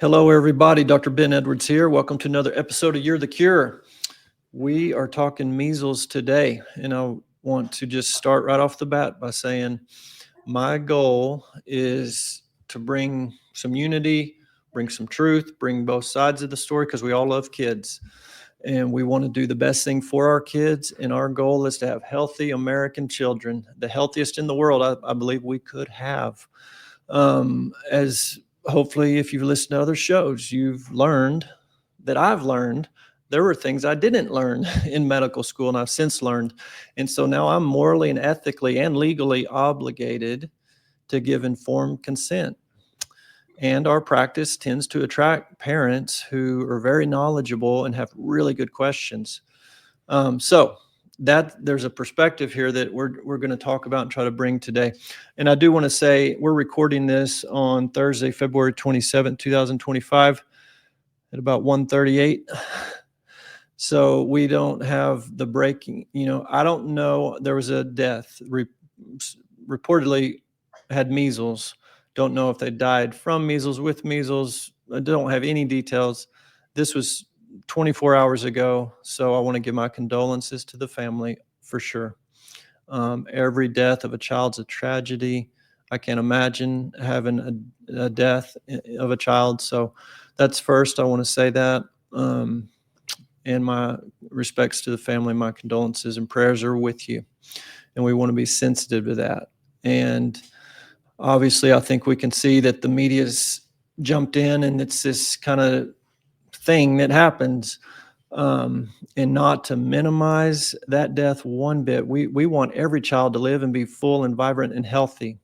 Hello, everybody. Dr. Ben Edwards here. Welcome to another episode of You're the Cure. We are talking measles today, and I want to just start right off the bat by saying my goal is to bring some unity, bring some truth, bring both sides of the story because we all love kids and we want to do the best thing for our kids. And our goal is to have healthy American children, the healthiest in the world, I believe we could have. As hopefully, if you've listened to other shows, you've learned that I've learned there were things I didn't learn in medical school, and I've since learned. And so now I'm morally and ethically and legally obligated to give informed consent. And our practice tends to attract parents who are very knowledgeable and have really good questions. So that there's a perspective here that we're going to talk about and try to bring today. And I do want to say we're recording this on Thursday, February 27th, 2025 at about 1:38. So we don't have the breaking, I don't know. There was a death reportedly had measles. Don't know if they died from measles, with measles. I don't have any details. This was 24 hours ago, so I want to give my condolences to the family for sure. Every death of a child's a tragedy. I can't imagine having a death of a child. So that's first. I want to say that. And my respects to the family, my condolences and prayers are with you. And we want to be sensitive to that. And obviously, I think we can see that the media's jumped in and it's this kind of thing that happens. And not to minimize that death one bit. We want every child to live and be full and vibrant and healthy.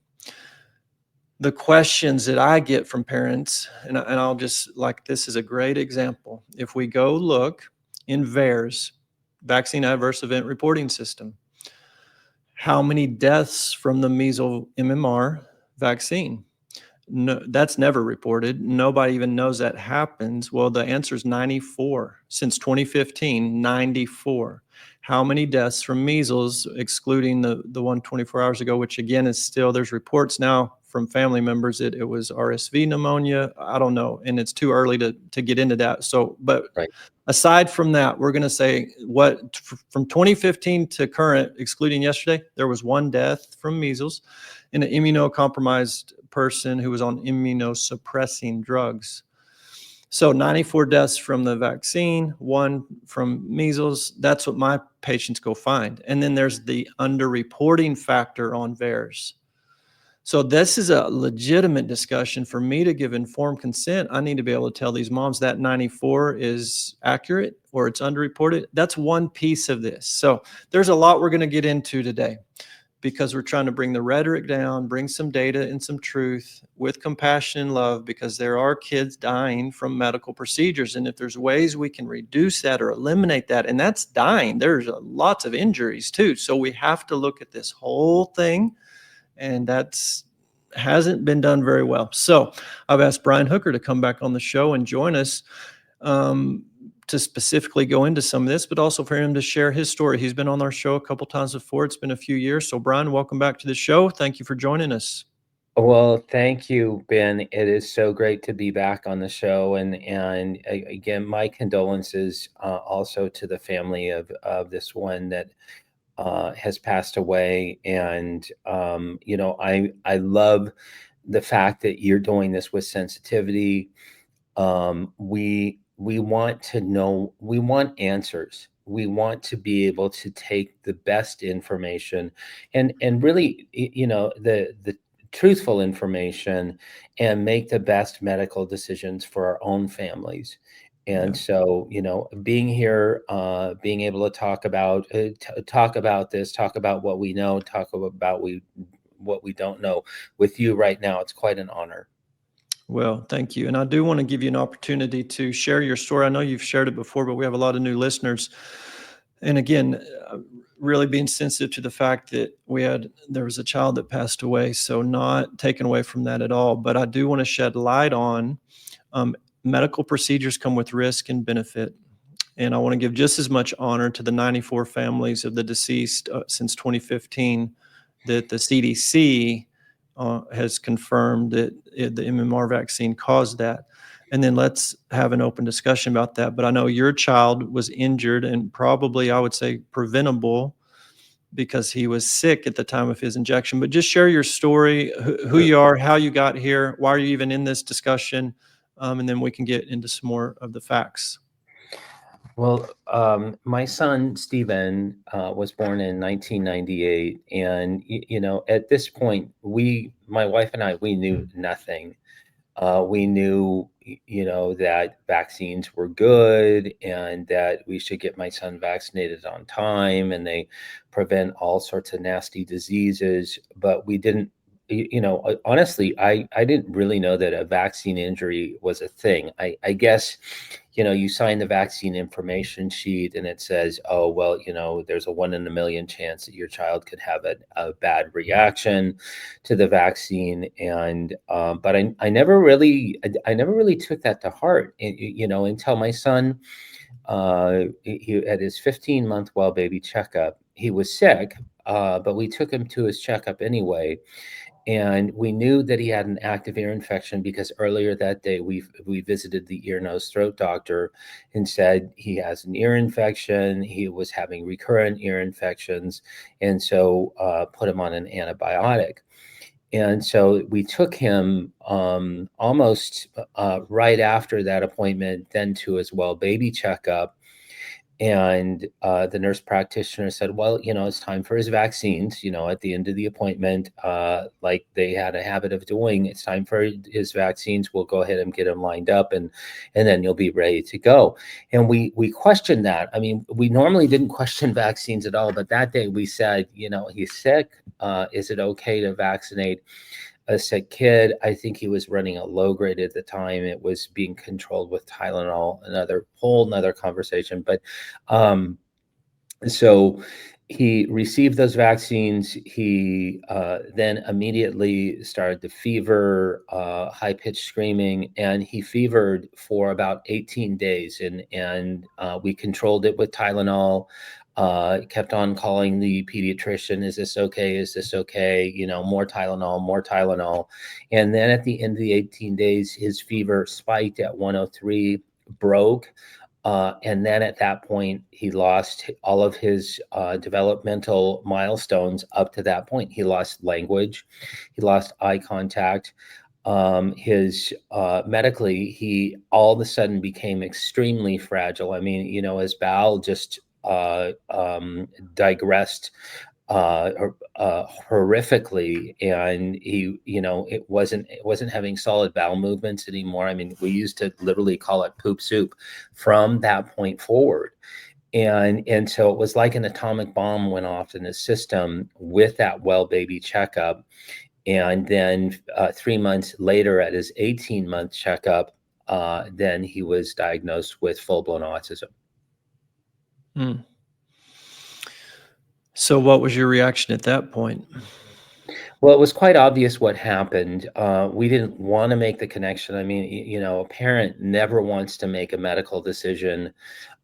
The questions that I get from parents, and I'll just like, this is a great example. If we go look in VAERS, Vaccine Adverse Event Reporting System, how many deaths from the measles MMR vaccine? No, that's never reported. Nobody even knows that happens. Well, the answer is 94. Since 2015, 94. How many deaths from measles, excluding the one 24 hours ago, which again is still, there's reports now from family members that it was RSV pneumonia. I don't know. And it's too early to get into that. So, but Right. aside from that, we're going to say what from 2015 to current, excluding yesterday, there was one death from measles in an immunocompromised person who was on immunosuppressing drugs. So 94 deaths from the vaccine, one from measles. That's what my patients go find. And then there's the underreporting factor on VAERS. So this is a legitimate discussion. For me to give informed consent, I need to be able to tell these moms that 94 is accurate or it's underreported. That's one piece of this. So there's a lot we're going to get into today because we're trying to bring the rhetoric down, bring some data and some truth with compassion and love, because there are kids dying from medical procedures. And if there's ways we can reduce that or eliminate that, and that's dying, there's lots of injuries too. So we have to look at this whole thing, and that's hasn't been done very well. So I've asked Brian Hooker to come back on the show and join us to specifically go into some of this, but also for him to share his story. He's been on our show a couple times before. It's been a few years. So Brian, welcome back to the show. Thank you for joining us. Well, thank you, Ben. It is so great to be back on the show, and again, my condolences also to the family of this one that has passed away. And I love the fact that you're doing this with sensitivity. We want to know. We want answers. We want to be able to take the best information, and really, the truthful information, and make the best medical decisions for our own families. And Yeah. so, being here, being able to talk about this, talk about what we know, talk about what we don't know with you right now, it's quite an honor. Well, thank you. And I do want to give you an opportunity to share your story. I know you've shared it before, but we have a lot of new listeners. And again, really being sensitive to the fact that there was a child that passed away. So not taken away from that at all. But I do want to shed light on medical procedures come with risk and benefit. And I want to give just as much honor to the 94 families of the deceased since 2015 that the CDC has confirmed that the MMR vaccine caused that. and then let's have an open discussion about that. But I know your child was injured and probably, I would say, preventable because he was sick at the time of his injection. But just share your story, who you are, how you got here, why are you even in this discussion, and then we can get into some more of the facts. Well, my son Stephen was born in 1998, and at this point, my wife and I, we knew nothing. We knew, that vaccines were good and that we should get my son vaccinated on time, and they prevent all sorts of nasty diseases. But we didn't, honestly, I didn't really know that a vaccine injury was a thing. I guess, you sign the vaccine information sheet and it says, oh, well, there's a 1 in a million chance that your child could have a bad reaction to the vaccine. And but I never really took that to heart, until my son, he at his 15-month well baby checkup, he was sick, but we took him to his checkup anyway. And we knew that he had an active ear infection because earlier that day we visited the ear, nose, throat doctor and said he has an ear infection. He was having recurrent ear infections, and so put him on an antibiotic. And so we took him almost right after that appointment, then to his well baby checkup. And the nurse practitioner said, well, it's time for his vaccines, at the end of the appointment, like they had a habit of doing. It's time for his vaccines. We'll go ahead and get him lined up, and then you'll be ready to go. And we questioned that. I mean, we normally didn't question vaccines at all, but that day we said, he's sick. Is it okay to vaccinate a sick kid? I think he was running a low grade at the time. It was being controlled with Tylenol, another conversation. But so he received those vaccines. He then immediately started to fever, high pitched screaming, and he fevered for about 18 days. And we controlled it with Tylenol. Kept on calling the pediatrician. Is this okay? Is this okay? More Tylenol, more Tylenol. And then at the end of the 18 days, his fever spiked at 103, broke. And then at that point, he lost all of his developmental milestones up to that point. He lost language. He lost eye contact. His medically, he all of a sudden became extremely fragile. I mean, his bowel just digressed horrifically, and he, it wasn't having solid bowel movements anymore. I mean, we used to literally call it poop soup from that point forward. And so it was like an atomic bomb went off in his system with that well baby checkup. And then 3 months later, at his 18-month checkup, then he was diagnosed with full-blown autism. Hmm. So what was your reaction at that point? Well, it was quite obvious what happened. We didn't want to make the connection. I mean, a parent never wants to make a medical decision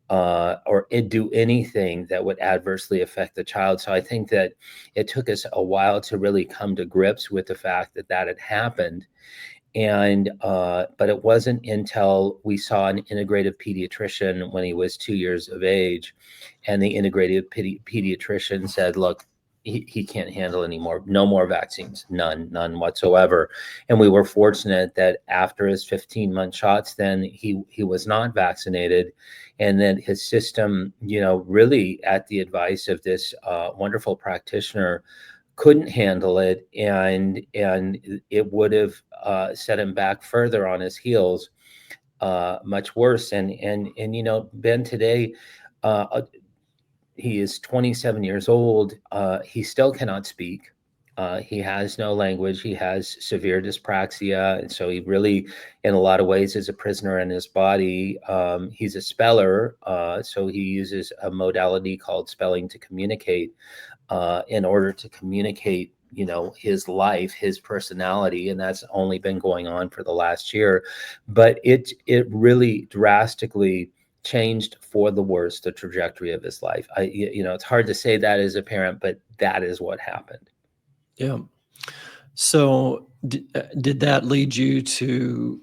or do anything that would adversely affect the child. So I think that it took us a while to really come to grips with the fact that that had happened. And but it wasn't until we saw an integrative pediatrician when he was 2 years of age, and the integrative pediatrician said, look, he can't handle anymore. No more vaccines, none whatsoever. And we were fortunate that after his 15-month shots, then he was not vaccinated. And then his system, really at the advice of this wonderful practitioner, couldn't handle it, and it would have set him back further on his heels, much worse. And Ben, today, he is 27 years old. He still cannot speak. He has no language. He has severe dyspraxia, and so he really, in a lot of ways, is a prisoner in his body. He's a speller, so he uses a modality called spelling to communicate, in order to communicate, his life, his personality, and that's only been going on for the last year. But it really drastically changed for the worse the trajectory of his life. It's hard to say that as a parent, but that is what happened. Yeah. So did that lead you to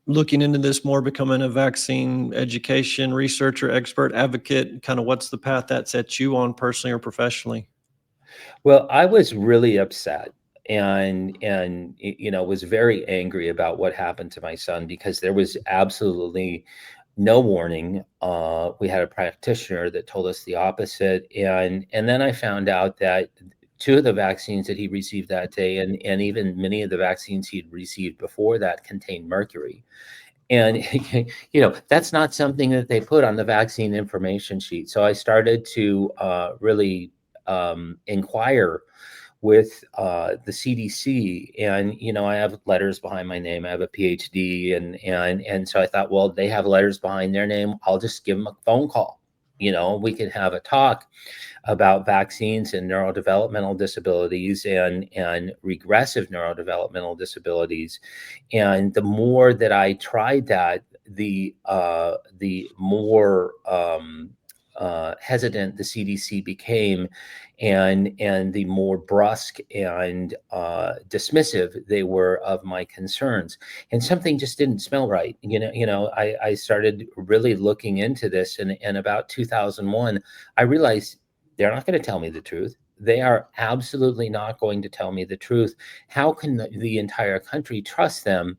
looking into this more, becoming a vaccine education researcher, expert, advocate? Kind of what's the path that sets you on personally or professionally? Well, I was really upset and was very angry about what happened to my son because there was absolutely no warning. We had a practitioner that told us the opposite, and then I found out that two of the vaccines that he received that day, and even many of the vaccines he'd received before that, contained mercury. And that's not something that they put on the vaccine information sheet. So I started to really inquire with the CDC, and I have letters behind my name. I have a PhD, and so I thought, well, they have letters behind their name. I'll just give them a phone call. We can have a talk about vaccines and neurodevelopmental disabilities and regressive neurodevelopmental disabilities. And the more that I tried that, the more hesitant the CDC became, and the more brusque and dismissive they were of my concerns. And something just didn't smell right. I started really looking into this, and in about 2001, I realized they're not going to tell me the truth. They are absolutely not going to tell me the truth. How can the entire country trust them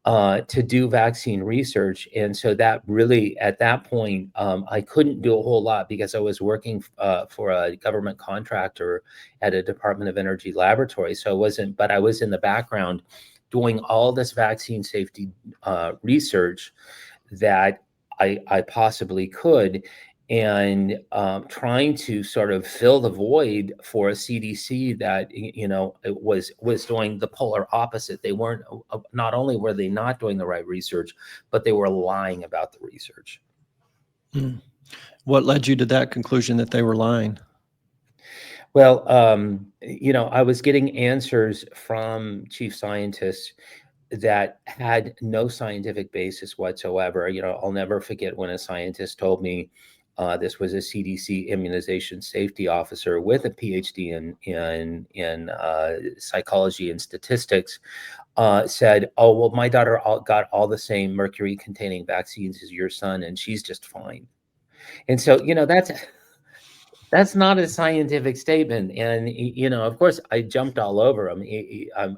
to do vaccine research? And so that really, at that point, I couldn't do a whole lot because I was working for a government contractor at a Department of Energy laboratory. So I was in the background doing all this vaccine safety research that I possibly could, and trying to sort of fill the void for a CDC that it was doing the polar opposite. They weren't, not only were they not doing the right research, but they were lying about the research. Mm. What led you to that conclusion that they were lying? Well, I was getting answers from chief scientists that had no scientific basis whatsoever. I'll never forget when a scientist told me, this was a CDC immunization safety officer with a PhD in psychology and statistics, said, "Oh, well, my daughter got all the same mercury-containing vaccines as your son, and she's just fine." And so, that's not a scientific statement. And of course, I jumped all over him.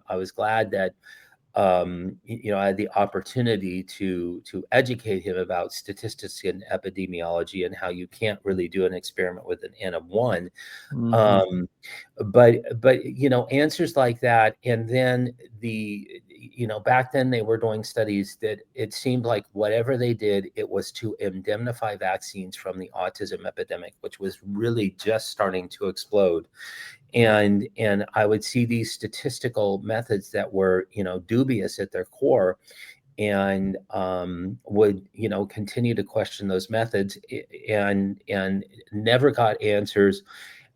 I was glad that I had the opportunity to educate him about statistics and epidemiology and how you can't really do an experiment with an N of one. Mhm. But answers like that, and then back then they were doing studies that it seemed like whatever they did, it was to indemnify vaccines from the autism epidemic, which was really just starting to explode. And I would see these statistical methods that were dubious at their core, and would continue to question those methods, and never got answers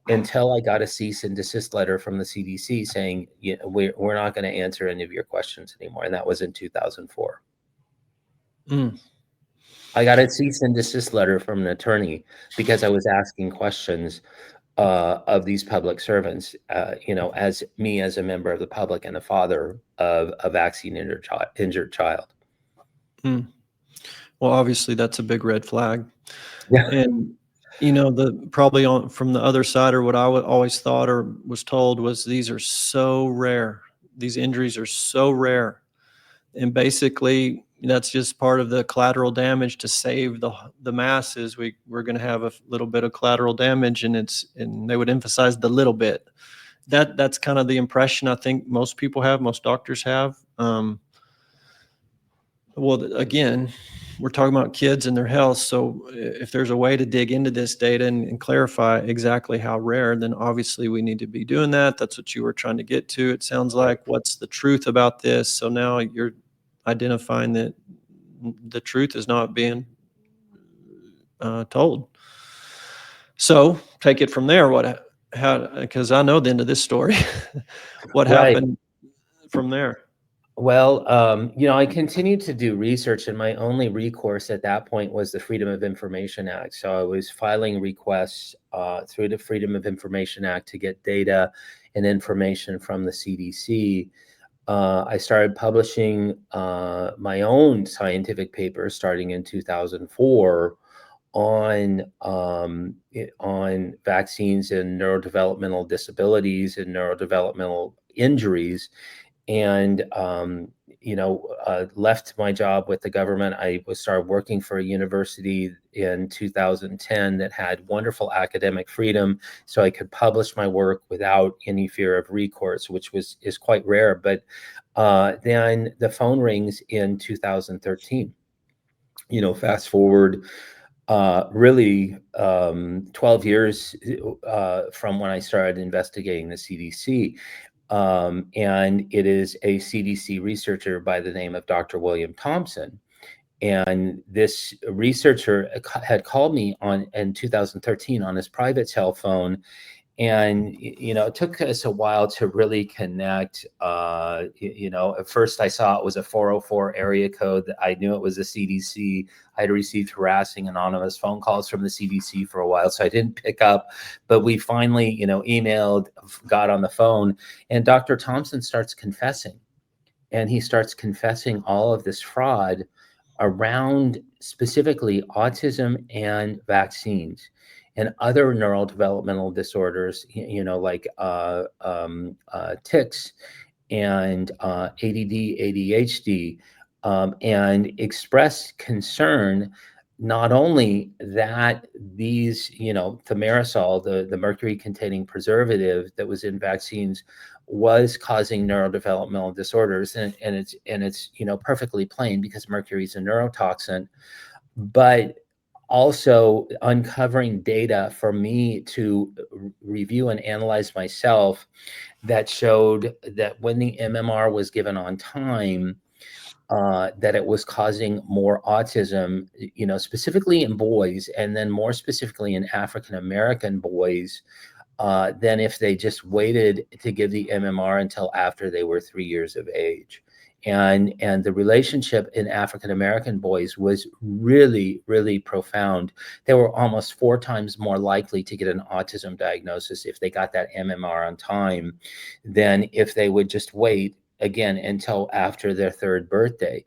until I got a cease and desist letter from the CDC saying, we're not going to answer any of your questions anymore. And that was in 2004. Mm. I got a cease and desist letter from an attorney because I was asking questions of these public servants, as a member of the public and a father of a vaccine injured child. Mm. Well, obviously that's a big red flag. Yeah. And the probably on from the other side, or what I would always thought or was told, was these are so rare. These injuries are so rare. And basically that's just part of the collateral damage to save the masses. We're going to have a little bit of collateral damage, and they would emphasize the little bit. That's kind of the impression I think most people have, most doctors have. Well, again, we're talking about kids and their health. So if there's a way to dig into this data and clarify exactly how rare, then obviously we need to be doing that. That's what you were trying to get to. It sounds like, what's the truth about this? So now you're identifying that the truth is not being told. So take it from there. Because I know the end of this story. What Right. happened from there? Well, I continued to do research, and my only recourse at that point was the Freedom of Information Act. So I was filing requests through the Freedom of Information Act to get data and information from the CDC. I started publishing my own scientific papers starting in 2004 on vaccines and neurodevelopmental disabilities and neurodevelopmental injuries, and left my job with the government. I was started working for a university in 2010 that had wonderful academic freedom, so I could publish my work without any fear of recourse, which is quite rare. But then the phone rings in 2013. Fast forward really 12 years from when I started investigating the CDC. And it is a CDC researcher by the name of Dr. William Thompson. And this researcher had called me in 2013 on his private cell phone, and it took us a while to really connect. At first I saw it was a 404 area code. That I knew it was the CDC. I had received harassing anonymous phone calls from the CDC for a while, so I didn't pick up. But we finally emailed, got on the phone, and Dr. Thompson starts confessing, and he starts confessing all of this fraud around specifically autism and vaccines and other neurodevelopmental disorders, like tics and ADD, ADHD, and expressed concern not only that these, thimerosal, the mercury-containing preservative that was in vaccines, was causing neurodevelopmental disorders, and it's perfectly plain because mercury is a neurotoxin, but also uncovering data for me to review and analyze myself that showed that when the MMR was given on time, that it was causing more autism, specifically in boys, and then more specifically in African American boys, than if they just waited to give the MMR until after they were 3 years of age. And the relationship in African American boys was really, really profound. They were almost 4 times more likely to get an autism diagnosis if they got that MMR on time than if they would just wait again until after their third birthday.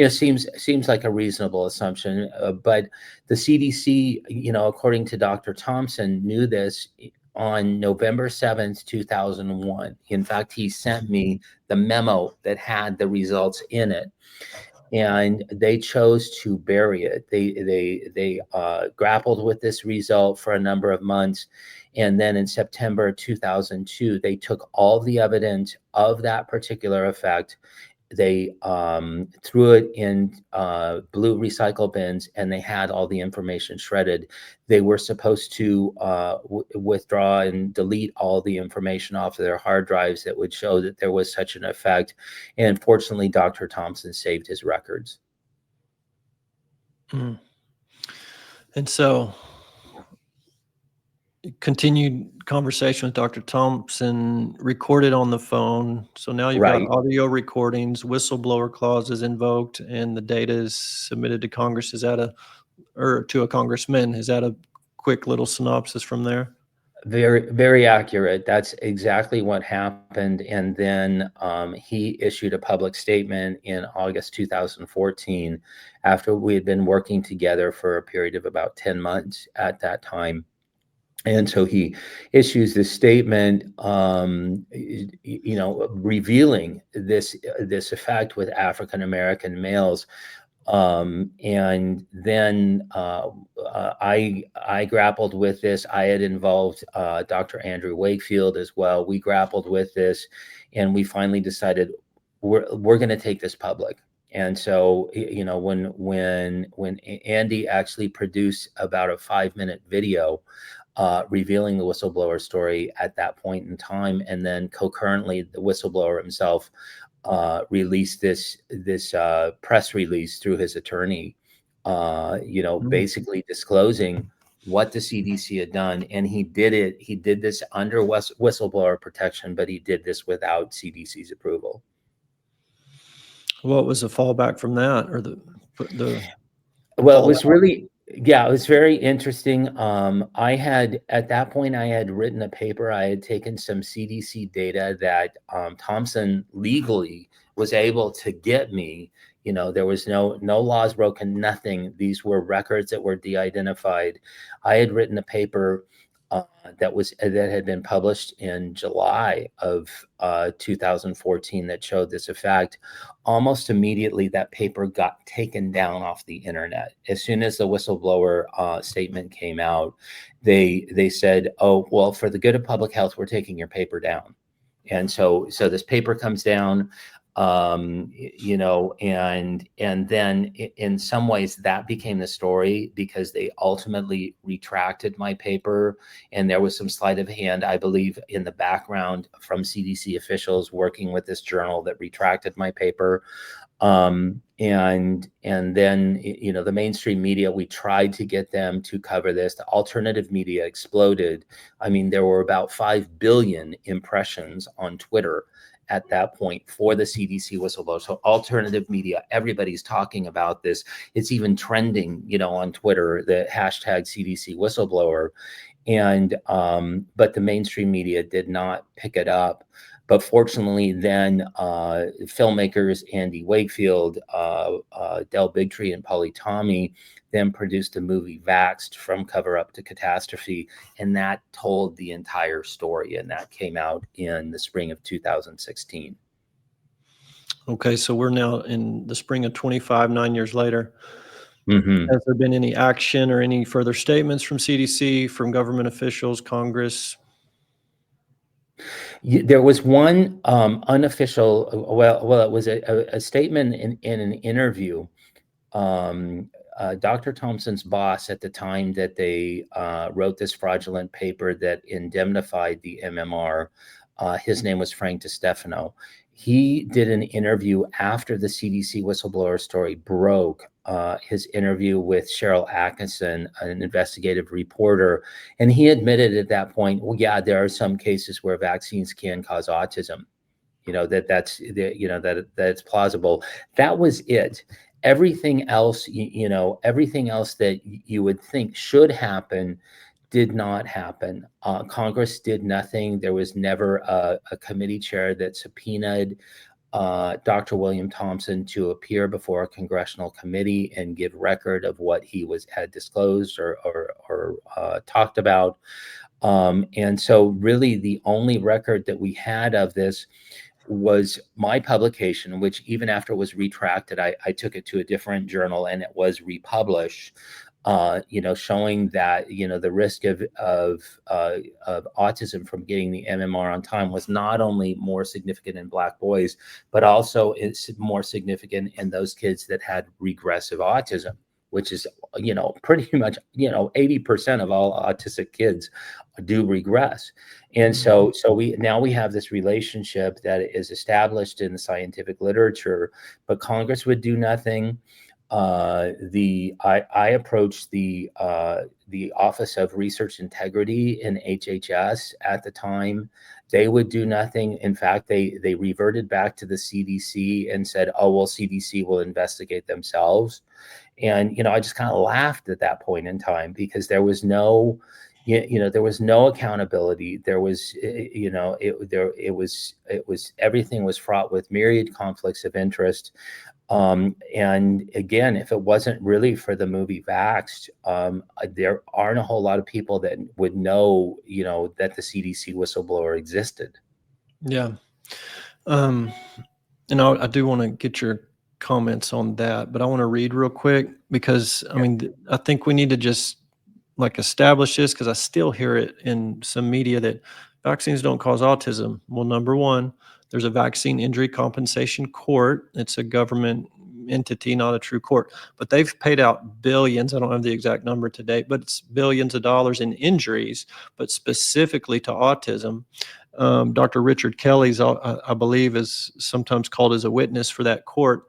Seems like a reasonable assumption, but the CDC, according to Dr. Thompson, knew this on November 7th, 2001. In fact, he sent me the memo that had the results in it, and they chose to bury it. They grappled with this result for a number of months, and then in September 2002, they took all the evidence of that particular effect. They threw it in blue recycle bins, and they had all the information shredded. They were supposed to withdraw and delete all the information off of their hard drives that would show that there was such an effect. And fortunately, Dr. Thompson saved his records. Mm. And so, continued conversation with Dr. Thompson, recorded on the phone. So now you've got Right. audio recordings, whistleblower clauses invoked, and the data is submitted to Congress. Or to a congressman? Is that a quick little synopsis from there? Very, very accurate. That's exactly what happened. And then he issued a public statement in August 2014 after we had been working together for a period of about 10 months at that time. And so he issues this statement, revealing this effect with African American males. And then I grappled with this. I had involved Dr. Andrew Wakefield as well. We grappled with this, and we finally decided we're going to take this public. And so, when Andy actually produced about a 5-minute video revealing the whistleblower story at that point in time, and then concurrently the whistleblower himself released this press release through his attorney, basically disclosing what the CDC had done. And he did this under whistleblower protection, but he did this without CDC's approval. What was the fallback from that, or the Well, it was really, yeah, it was very interesting. At that point, I had written a paper. I had taken some CDC data that Thompson legally was able to get me. There was no laws broken, nothing. These were records that were de-identified. I had written a paper that had been published in July of 2014 that showed this effect. Almost immediately, that paper got taken down off the internet. As soon as the whistleblower statement came out, they said, "Oh, well, for the good of public health, we're taking your paper down." And so this paper comes down, and then in some ways that became the story, because they ultimately retracted my paper, and there was some sleight of hand, I believe, in the background from CDC officials working with this journal that retracted my paper. And then, the mainstream media, we tried to get them to cover this. The alternative media exploded. I mean, there were about 5 billion impressions on Twitter at that point for the CDC whistleblower. So alternative media, everybody's talking about this. It's even trending, on Twitter, the hashtag CDC whistleblower. And but the mainstream media did not pick it up. But fortunately, then filmmakers Andy Wakefield, Del Bigtree, and Polly Tommy then produced a movie, Vaxxed: From Cover Up to Catastrophe, and that told the entire story, and that came out in the spring of 2016. Okay, so we're now in the spring of 25, 9 years later. Mm-hmm. Has there been any action or any further statements from CDC, from government officials, Congress? There was one unofficial, it was a statement in an interview. Dr. Thompson's boss at the time that they wrote this fraudulent paper that indemnified the MMR, his name was Frank DiStefano. He did an interview after the CDC whistleblower story broke, his interview with Cheryl Atkinson, an investigative reporter. And he admitted at that point, well, yeah, there are some cases where vaccines can cause autism, that's plausible. That was it. Everything else, everything else that you would think should happen did not happen. Congress did nothing. There was never a committee chair that subpoenaed Dr. William Thompson to appear before a congressional committee and give record of what he had disclosed or talked about. And so really the only record that we had of this was my publication, which even after it was retracted, I took it to a different journal and it was republished, showing that, the risk of autism from getting the MMR on time was not only more significant in Black boys, but also it's more significant in those kids that had regressive autism, which is, pretty much, 80% of all autistic kids do regress. And so we have this relationship that is established in the scientific literature, but Congress would do nothing. I approached the Office of Research Integrity in HHS at the time. They would do nothing. In fact, they reverted back to the CDC and said, "Oh, well, CDC will investigate themselves." And I just kind of laughed at that point in time, because there was no, there was no accountability. There was, everything was fraught with myriad conflicts of interest. And again, if it wasn't really for the movie Vaxxed, there aren't a whole lot of people that would know, that the CDC whistleblower existed. Yeah. And I do want to get your comments on that, but I want to read real quick, because I think we need to just establish this, because I still hear it in some media that vaccines don't cause autism. Well, number one, there's a vaccine injury compensation court. It's a government entity, not a true court, but they've paid out billions. I don't have the exact number to date, but it's billions of dollars in injuries, but specifically to autism. Dr. Richard Kelly's, I believe, is sometimes called as a witness for that court.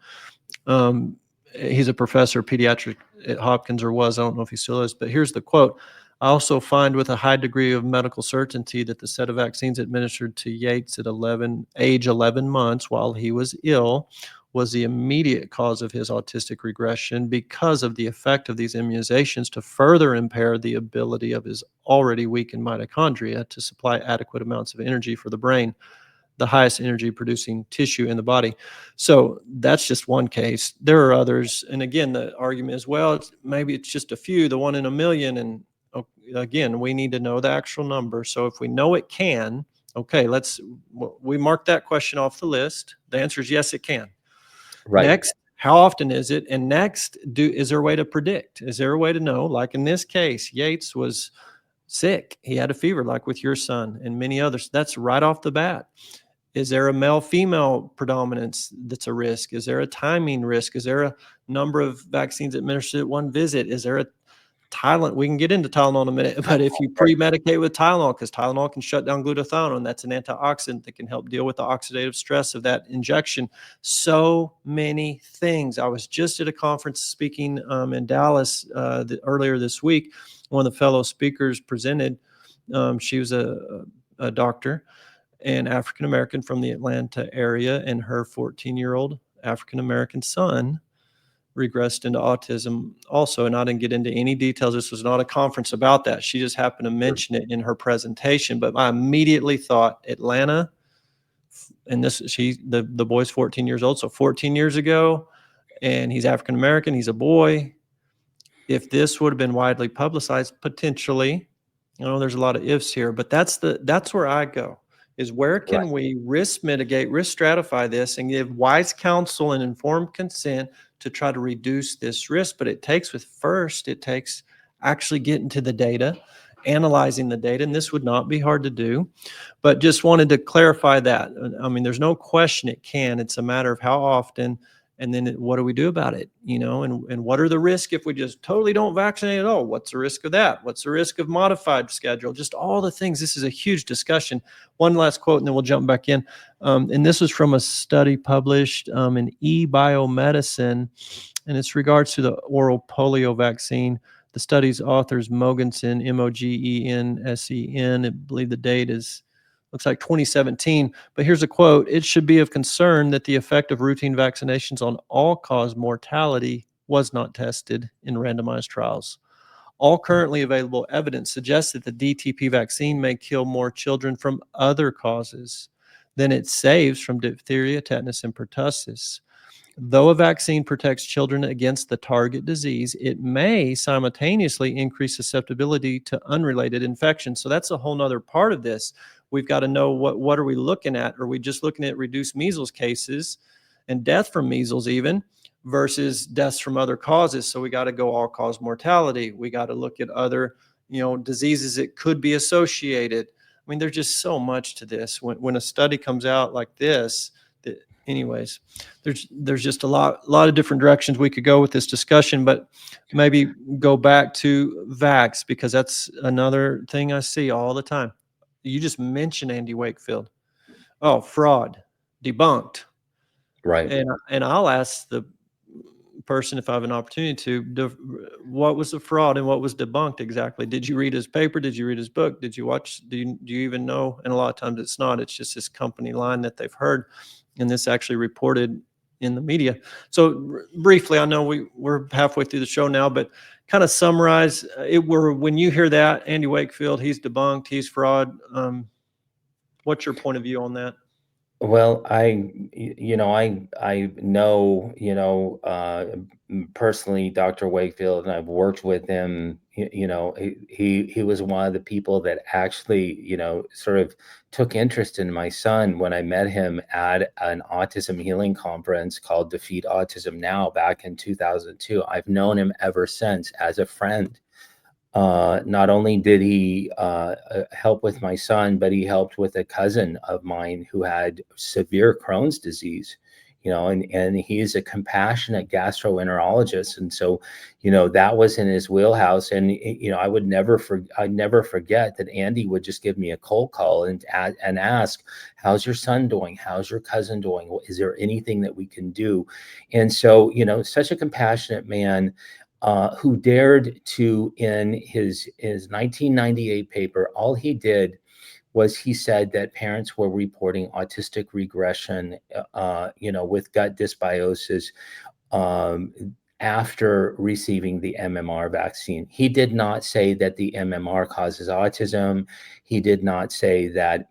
He's a professor of pediatric at Hopkins, or was. I don't know if he still is, but here's the quote. "I also find with a high degree of medical certainty that the set of vaccines administered to Yates at age 11 months while he was ill was the immediate cause of his autistic regression, because of the effect of these immunizations to further impair the ability of his already weakened mitochondria to supply adequate amounts of energy for the brain." the highest energy producing tissue in the body. So that's just one case. There are others. And again, the argument is, well, maybe it's just a few, the 1 in a million. And again, we need to know the actual number. So if we know it can, okay, we mark that question off the list. The answer is yes, it can. Right. Next, how often is it? And next, is there a way to predict? Is there a way to know? Like in this case, Yates was sick. He had a fever, like with your son and many others. That's right off the bat. Is there a male-female predominance that's a risk? Is there a timing risk? Is there a number of vaccines administered at one visit? Is there a Tylenol? We can get into Tylenol in a minute, but if you pre-medicate with Tylenol, because Tylenol can shut down glutathione, that's an antioxidant that can help deal with the oxidative stress of that injection. So many things. I was just at a conference speaking in Dallas earlier this week. One of the fellow speakers presented. She was a doctor and African-American from the Atlanta area, and her 14-year-old African-American son regressed into autism also. And I didn't get into any details. This was not a conference about that. She just happened to mention it in her presentation. But I immediately thought Atlanta, and the boy's 14 years old, so 14 years ago, and he's African-American, he's a boy. If this would have been widely publicized, potentially, there's a lot of ifs here, but that's where I go, is where can we risk mitigate, risk stratify this, and give wise counsel and informed consent to try to reduce this risk. But it takes actually getting to the data, analyzing the data, and this would not be hard to do. But just wanted to clarify that. I mean, there's no question it can. It's a matter of how often, and then what do we do about it? And what are the risks if we just totally don't vaccinate at all? What's the risk of that? What's the risk of modified schedule? Just all the things. This is a huge discussion. One last quote, and then we'll jump back in. And this was from a study published in eBiomedicine, and it's regards to the oral polio vaccine. The study's authors, Mogensen, Mogensen. I believe the date looks like 2017. But here's a quote. It should be of concern that the effect of routine vaccinations on all-cause mortality was not tested in randomized trials. All currently available evidence suggests that the DTP vaccine may kill more children from other causes than it saves from diphtheria, tetanus, and pertussis. Though a vaccine protects children against the target disease, it may simultaneously increase susceptibility to unrelated infections. So that's a whole nother part of this. We've got to know what are we looking at? Are we just looking at reduced measles cases and death from measles even versus deaths from other causes? So we got to go all-cause mortality. We got to look at other, diseases that could be associated. I mean, there's just so much to this. When a study comes out like this, anyways, there's just a lot of different directions we could go with this discussion, but maybe go back to vax, because that's another thing I see all the time. You just mentioned Andy Wakefield. Oh, fraud, debunked. Right. And I'll ask the person, if I have an opportunity to, what was the fraud and what was debunked exactly? Did you read his paper? Did you read his book? Did you watch? Do you even know? And a lot of times it's not. It's just this company line that they've heard, and this actually reported in the media. So briefly, I know we're halfway through the show now, but kind of summarize when you hear that, Andy Wakefield, he's debunked, he's fraud. What's your point of view on that? Well, I know, personally, Dr. Wakefield, and I've worked with him. He was one of the people that actually, sort of took interest in my son when I met him at an autism healing conference called Defeat Autism Now back in 2002. I've known him ever since as a friend. Not only did he help with my son, but he helped with a cousin of mine who had severe Crohn's disease, and he's a compassionate gastroenterologist. And so, that was in his wheelhouse. And, I'd never forget that Andy would just give me a cold call and ask, how's your son doing? How's your cousin doing? Is there anything that we can do? And so, such a compassionate man, who dared to, in his 1998 paper, all he did was he said that parents were reporting autistic regression, with gut dysbiosis after receiving the MMR vaccine. He did not say that the MMR causes autism. He did not say that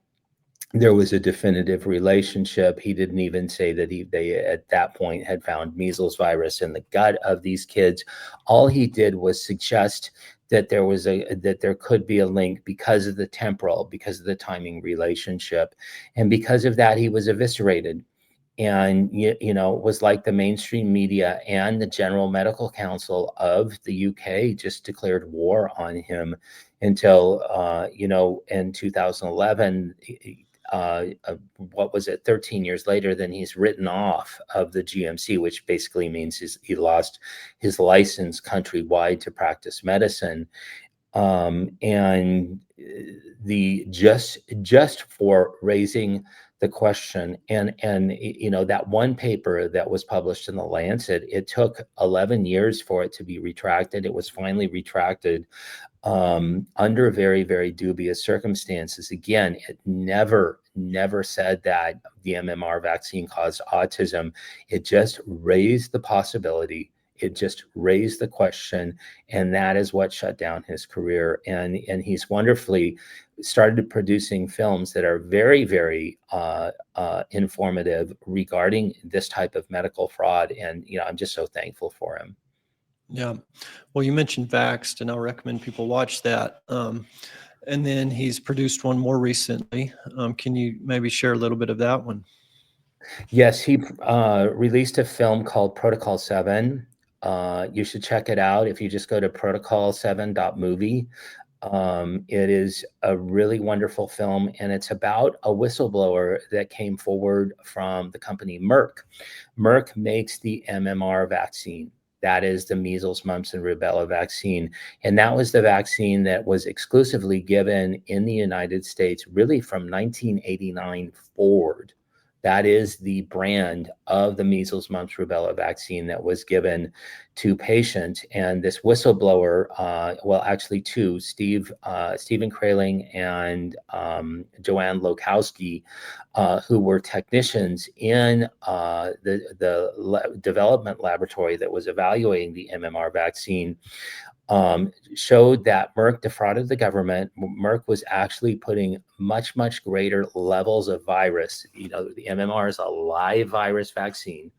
there was a definitive relationship. He didn't even say that they at that point had found measles virus in the gut of these kids. All he did was suggest that there could be a link because of the temporal, because of the timing relationship, and because of that, he was eviscerated. And it was like the mainstream media and the General Medical Council of the UK just declared war on him until in 2011. What was it, 13 years later, then he's written off of the GMC, which basically means he lost his license countrywide to practice medicine. And the just for raising the question, and that one paper that was published in the Lancet, it took 11 years for it to be retracted. It was finally retracted under very, very dubious circumstances. Again, it never said that the MMR vaccine caused autism. It just raised the possibility. It just raised the question, and that is what shut down his career. And he's wonderfully started producing films that are very, very informative regarding this type of medical fraud. And I'm just so thankful for him. Yeah. Well, you mentioned Vaxxed, and I'll recommend people watch that. And then he's produced one more recently. Can you maybe share a little bit of that one? Yes, he released a film called Protocol 7. You should check it out if you just go to protocol7.movie. It is a really wonderful film, and it's about a whistleblower that came forward from the company Merck. Merck makes the MMR vaccine. That is the measles, mumps, and rubella vaccine. And that was the vaccine that was exclusively given in the United States, really from 1989 forward. That is the brand of the measles, mumps, rubella vaccine that was given to patients. And this whistleblower, well, actually two, Stephen Kraling and Joanne Lokowski, who were technicians in the development laboratory that was evaluating the MMR vaccine, showed that Merck defrauded the government. Merck was actually putting much, much greater levels of virus. The MMR is a live virus vaccine,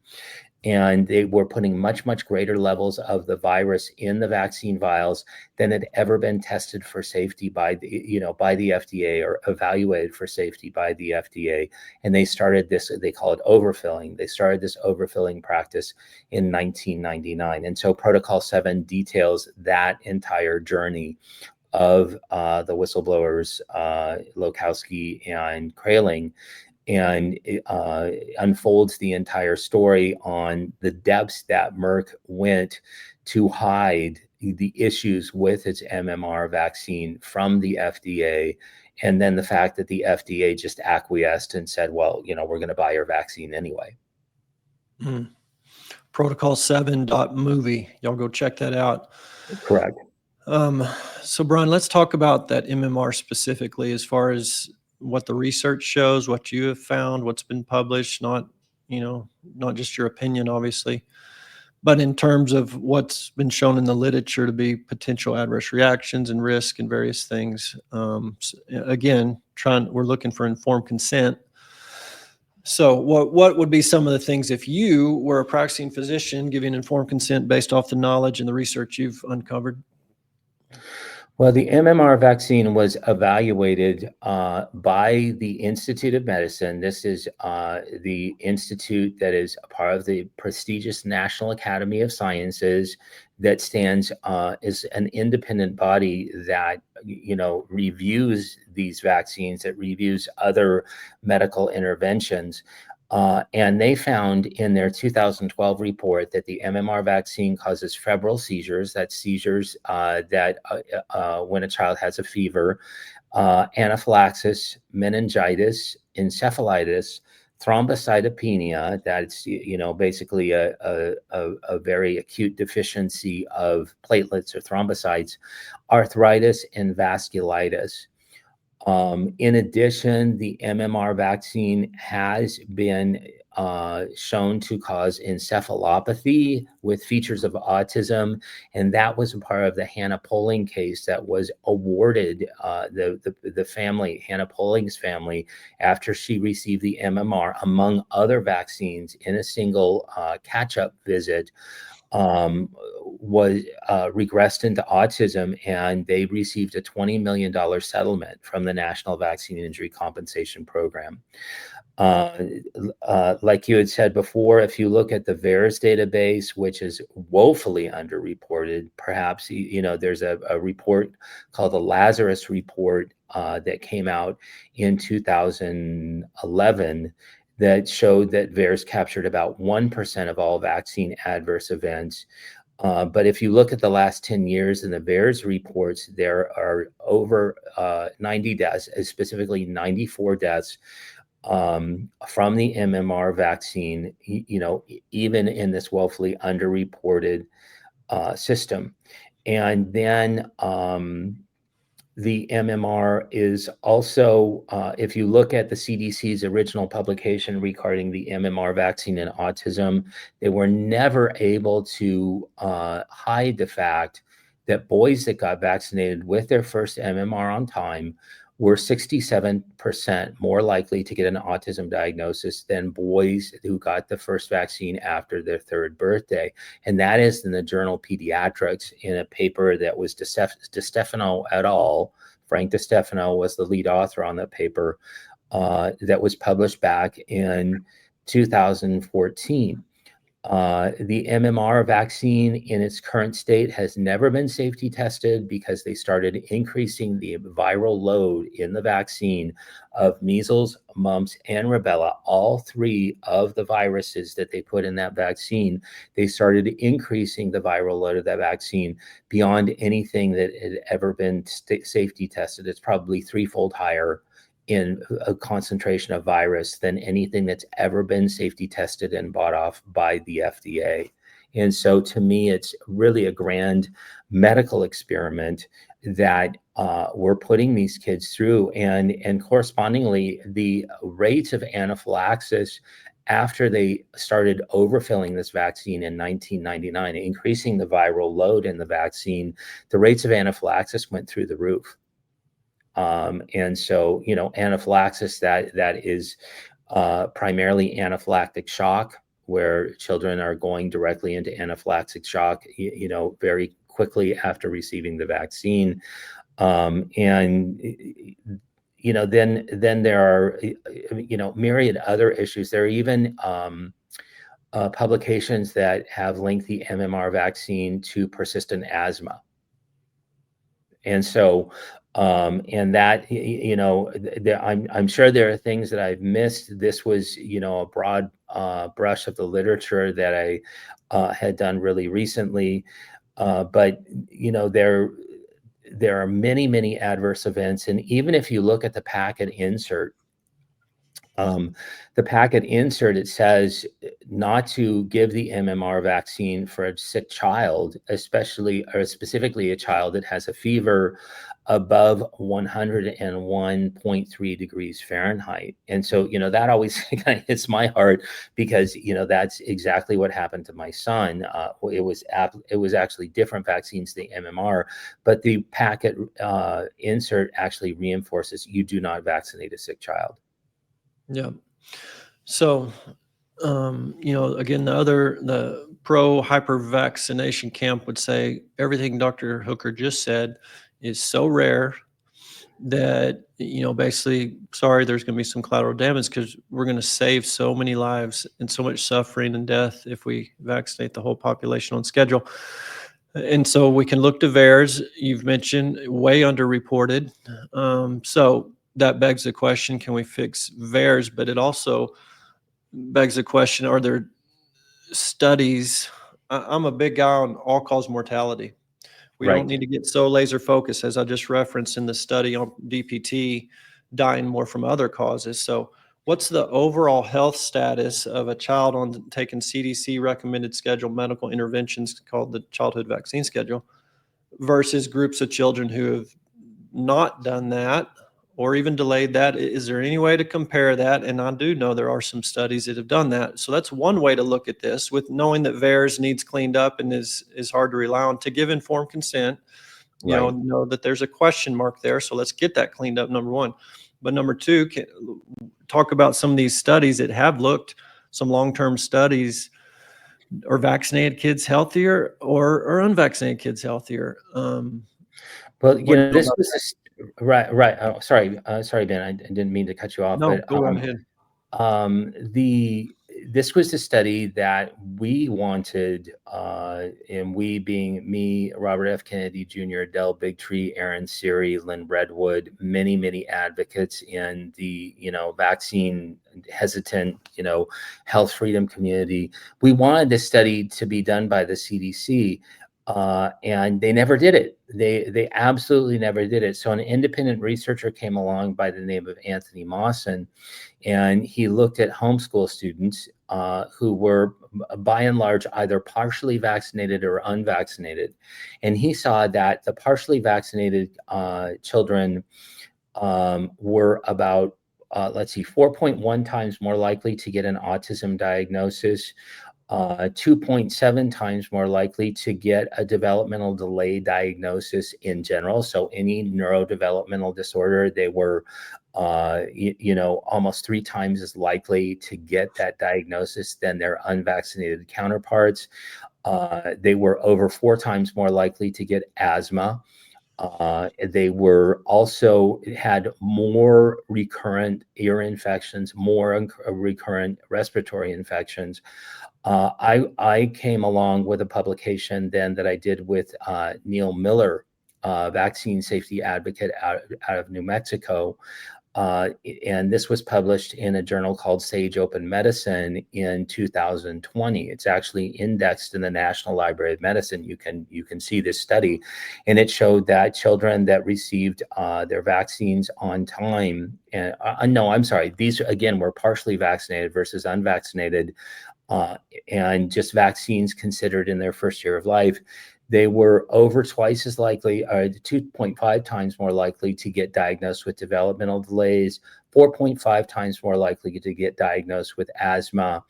and they were putting much, much greater levels of the virus in the vaccine vials than had ever been tested for safety by the FDA, or evaluated for safety by the FDA. And they started this, they call it overfilling. They started this overfilling practice in 1999. And so Protocol 7 details that entire journey of the whistleblowers, Lokowski and Kraling, and unfolds the entire story on the depths that Merck went to hide the issues with its MMR vaccine from the FDA. And then the fact that the FDA just acquiesced and said, well, we're going to buy your vaccine anyway. Mm. Protocol7.movie. Y'all go check that out. Correct. So Brian, let's talk about that MMR specifically, as far as what the research shows, what you have found, what's been published, not just your opinion, obviously, but in terms of what's been shown in the literature to be potential adverse reactions and risk and various things. Again, we're looking for informed consent. So what would be some of the things, if you were a practicing physician, giving informed consent based off the knowledge and the research you've uncovered? Well, the MMR vaccine was evaluated by the Institute of Medicine. This is the institute that is a part of the prestigious National Academy of Sciences, that stands as an independent body that reviews these vaccines, that reviews other medical interventions. And they found in their 2012 report that the MMR vaccine causes febrile seizures, that's seizures that when a child has a fever, anaphylaxis, meningitis, encephalitis, thrombocytopenia, that's basically a very acute deficiency of platelets or thrombocytes, arthritis, and vasculitis. In addition, the MMR vaccine has been shown to cause encephalopathy with features of autism. And that was a part of the Hannah Poling case that was awarded the family, Hannah Poling's family, after she received the MMR, among other vaccines, in a single catch-up visit, was regressed into autism, and they received a $20 million settlement from the National Vaccine Injury Compensation Program. Like you had said before, if you look at the VAERS database, which is woefully underreported, perhaps, there's a report called the Lazarus Report that came out in 2011 that showed that VAERS captured about 1% of all vaccine adverse events. But if you look at the last 10 years in the VAERS reports, there are over 90 deaths, specifically 94 deaths from the MMR vaccine, even in this woefully underreported system. And then the MMR is also, if you look at the CDC's original publication regarding the MMR vaccine and autism, they were never able to hide the fact that boys that got vaccinated with their first MMR on time were 67% more likely to get an autism diagnosis than boys who got the first vaccine after their third birthday. And that is in the journal Pediatrics, in a paper that was DeStefano et al. Frank DeStefano was the lead author on that paper that was published back in 2014. The MMR vaccine in its current state has never been safety tested because they started increasing the viral load in the vaccine of measles, mumps, and rubella, all three of the viruses that they put in that vaccine. They started increasing the viral load of that vaccine beyond anything that had ever been safety tested. It's probably threefold higher in a concentration of virus than anything that's ever been safety tested and bought off by the FDA. And so to me, it's really a grand medical experiment that we're putting these kids through. And correspondingly, the rates of anaphylaxis after they started overfilling this vaccine in 1999, increasing the viral load in the vaccine, the rates of anaphylaxis went through the roof. And so, anaphylaxis, that is primarily anaphylactic shock, where children are going directly into anaphylactic shock, very quickly after receiving the vaccine. And then there are, myriad other issues. There are even publications that have linked the MMR vaccine to persistent asthma. And so, and that, I'm sure there are things that I've missed. This was, a broad brush of the literature that I had done really recently. But, there are many, many adverse events. And even if you look at the packet insert, it says not to give the MMR vaccine for a sick child, especially or specifically a child that has a fever above 101.3 degrees Fahrenheit. And so, that always kind of hits my heart because, that's exactly what happened to my son. It was actually different vaccines, the MMR, but the packet insert actually reinforces you do not vaccinate a sick child. Yeah. So, again, the pro hyper vaccination camp would say everything Dr. Hooker just said is so rare that, basically, sorry, there's going to be some collateral damage because we're going to save so many lives and so much suffering and death if we vaccinate the whole population on schedule. And so we can look to VAERS, you've mentioned, way underreported. So that begs the question, can we fix VAERS? But it also begs the question, are there studies? I'm a big guy on all-cause mortality. We Right. don't need to get so laser focused, as I just referenced in the study on DPT, dying more from other causes. So what's the overall health status of a child on taking CDC recommended scheduled medical interventions called the childhood vaccine schedule versus groups of children who have not done that or even delayed that. Is there any way to compare that? And I do know there are some studies that have done that. So that's one way to look at this, with knowing that VAERS needs cleaned up and is hard to rely on to give informed consent. Right. Know that there's a question mark there. So let's get that cleaned up, number one. But number two, talk about some of these studies that have looked, some long-term studies. Are vaccinated kids healthier, or unvaccinated kids healthier? Well, What do you know this about was right, right. Oh, sorry, Ben. I didn't mean to cut you off, No, but go right ahead. the this was the study that we wanted, and we being me, Robert F. Kennedy Jr., Del Bigtree, Aaron Siri, Lynn Redwood, many advocates in the vaccine hesitant health freedom community. We wanted this study to be done by the CDC. And they never did it. They absolutely never did it. So an independent researcher came along by the name of Anthony Mawson, and he looked at homeschool students who were by and large either partially vaccinated or unvaccinated. And he saw that the partially vaccinated children were about 4.1 times more likely to get an autism diagnosis, 2.7 times more likely to get a developmental delay diagnosis in general. So any neurodevelopmental disorder, they were, almost 3 times as likely to get that diagnosis than their unvaccinated counterparts. They were over 4 times more likely to get asthma. They were also had more recurrent ear infections, more recurrent respiratory infections. I came along with a publication then that I did with Neil Miller, vaccine safety advocate out of New Mexico. And this was published in a journal called Sage Open Medicine in 2020. It's actually indexed in the National Library of Medicine. You can see this study, and it showed that children that received their vaccines on time, and no, I'm sorry, these again were partially vaccinated versus unvaccinated, and just vaccines considered in their first year of life. They were over twice as likely, 2.5 times more likely to get diagnosed with developmental delays, 4.5 times more likely to get diagnosed with asthma,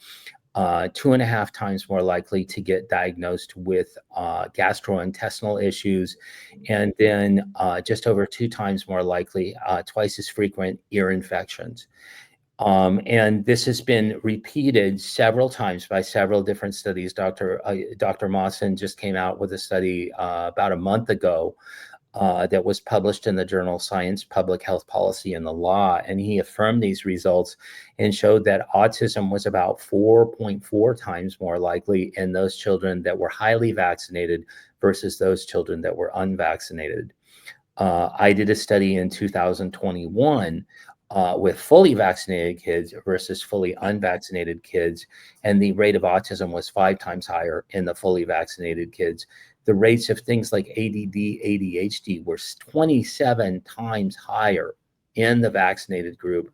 2.5 times more likely to get diagnosed with gastrointestinal issues, and then just over 2 times more likely, twice as frequent ear infections. And this has been repeated several times by several different studies. Dr. Mawson just came out with a study about a month ago that was published in the journal Science, Public Health Policy, and the Law. And he affirmed these results and showed that autism was about 4.4 times more likely in those children that were highly vaccinated versus those children that were unvaccinated. I did a study in 2021 with fully vaccinated kids versus fully unvaccinated kids, and the rate of autism was 5 times higher in the fully vaccinated kids. The rates of things like ADD, ADHD were 27 times higher in the vaccinated group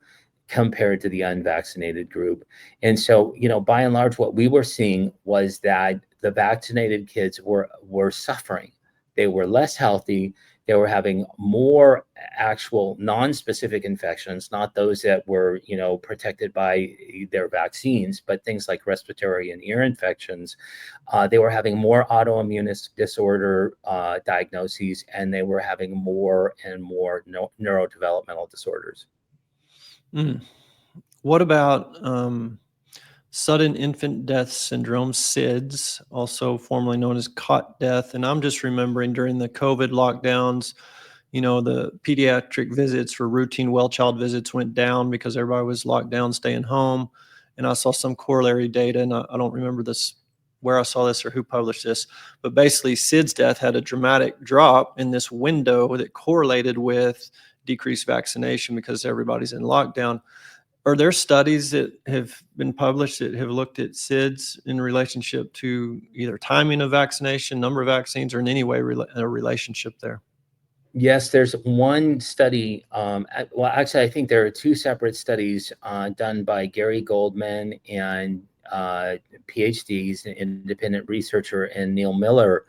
compared to the unvaccinated group. And so, by and large, what we were seeing was that the vaccinated kids were suffering. They were less healthy. They were having more actual non-specific infections, not those that were, protected by their vaccines, but things like respiratory and ear infections. They were having more autoimmune disorder diagnoses, and they were having more and more neurodevelopmental disorders. What about sudden infant death syndrome, SIDS, also formerly known as cot death? And I'm just remembering during the COVID lockdowns, the pediatric visits for routine well child visits went down because everybody was locked down, staying home. And I saw some corollary data, and I don't remember where I saw this or who published this, but basically SIDS death had a dramatic drop in this window that correlated with decreased vaccination because everybody's in lockdown. Are there studies that have been published that have looked at SIDS in relationship to either timing of vaccination, number of vaccines, or in any way a relationship there? Yes, there's one study. Well, actually, I think there are 2 separate studies done by Gary Goldman and PhDs, an independent researcher, and Neil Miller.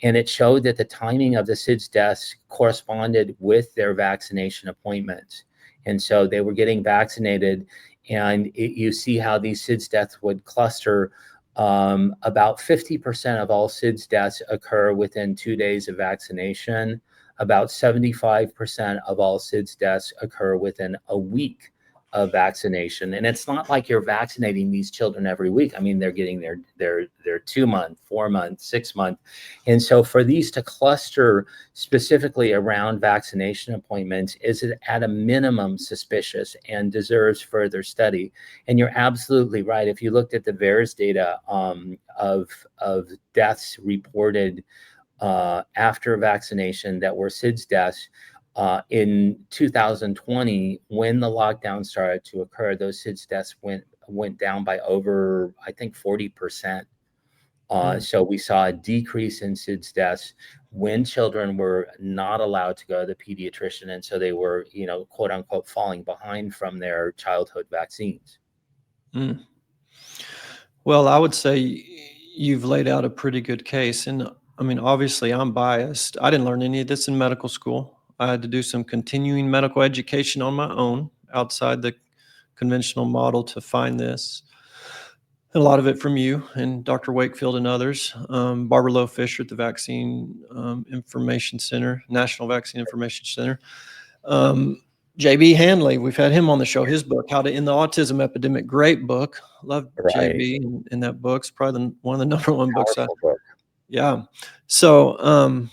And it showed that the timing of the SIDS deaths corresponded with their vaccination appointments. And so they were getting vaccinated, and you see how these SIDS deaths would cluster. About 50% of all SIDS deaths occur within 2 days of vaccination. About 75% of all SIDS deaths occur within a week of vaccination. And it's not like you're vaccinating these children every week. I mean, they're getting their 2 month, 4 month, 6 month. And so for these to cluster specifically around vaccination appointments is at a minimum suspicious and deserves further study. And you're absolutely right. If you looked at the VAERS data of deaths reported after vaccination that were SIDS deaths, in 2020, when the lockdown started to occur, those SIDS deaths went down by over, I think, 40%. So we saw a decrease in SIDS deaths when children were not allowed to go to the pediatrician, and so they were, quote unquote, falling behind from their childhood vaccines. Well, I would say you've laid out a pretty good case. And I mean, obviously, I'm biased. I didn't learn any of this in medical school. I had to do some continuing medical education on my own outside the conventional model to find this. And a lot of it from you and Dr. Wakefield and others. Barbara Lowe Fisher at the Vaccine Information Center, National Vaccine Information Center. JB Handley, we've had him on the show. His book, How to End the Autism Epidemic, great book. Love Right. JB in that book. It's probably one of the number one books. Powerful book. Yeah. So,